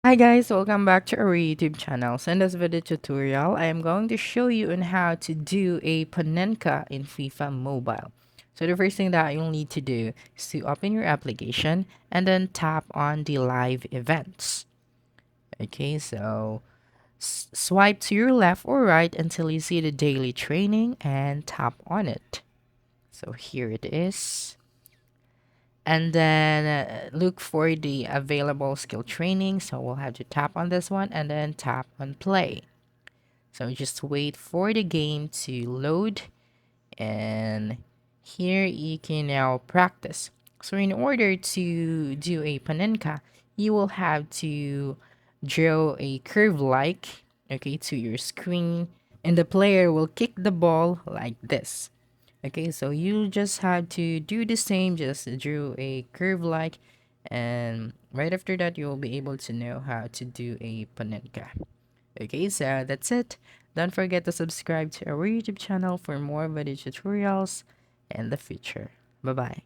Hi guys, welcome back to our YouTube channel. So in this video tutorial, I am going to show you on how to do a Panenka in FIFA Mobile. So the first thing that you'll need to do is to open your application and then tap on the live events. Okay, so swipe to your left or right until you see the daily training and tap on it. So here it is. And then look for the available skill training. So we'll have to tap on this one and then tap on play. So just wait for the game to load, and here you can now practice. So in order to do a panenka, you will have to draw a curve like, okay, to your screen, and the player will kick the ball like this. Okay, so you just have to do the same, just drew a curve like, and right after that, you'll be able to know how to do a panenka. Okay, so that's it. Don't forget to subscribe to our YouTube channel for more video tutorials in the future. Bye bye.